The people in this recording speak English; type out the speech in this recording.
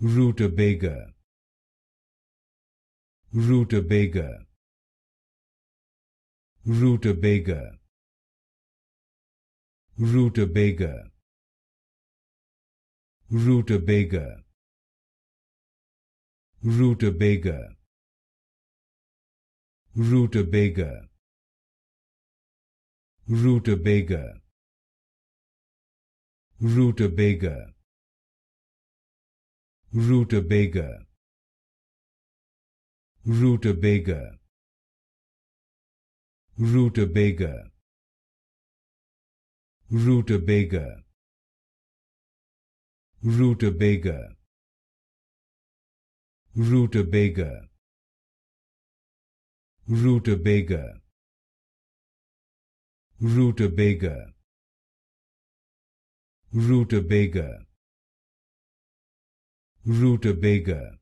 Rutabaga, Rutabaga, Rutabaga, Rutabaga, Rutabaga, Rutabaga, Rutabaga, Rutabaga, Rutabaga, Rutabaga, Rutabaga, Rutabaga, Rutabaga, Rutabaga, Rutabaga, Rutabaga, Rutabaga, Rutabaga, Rutabaga,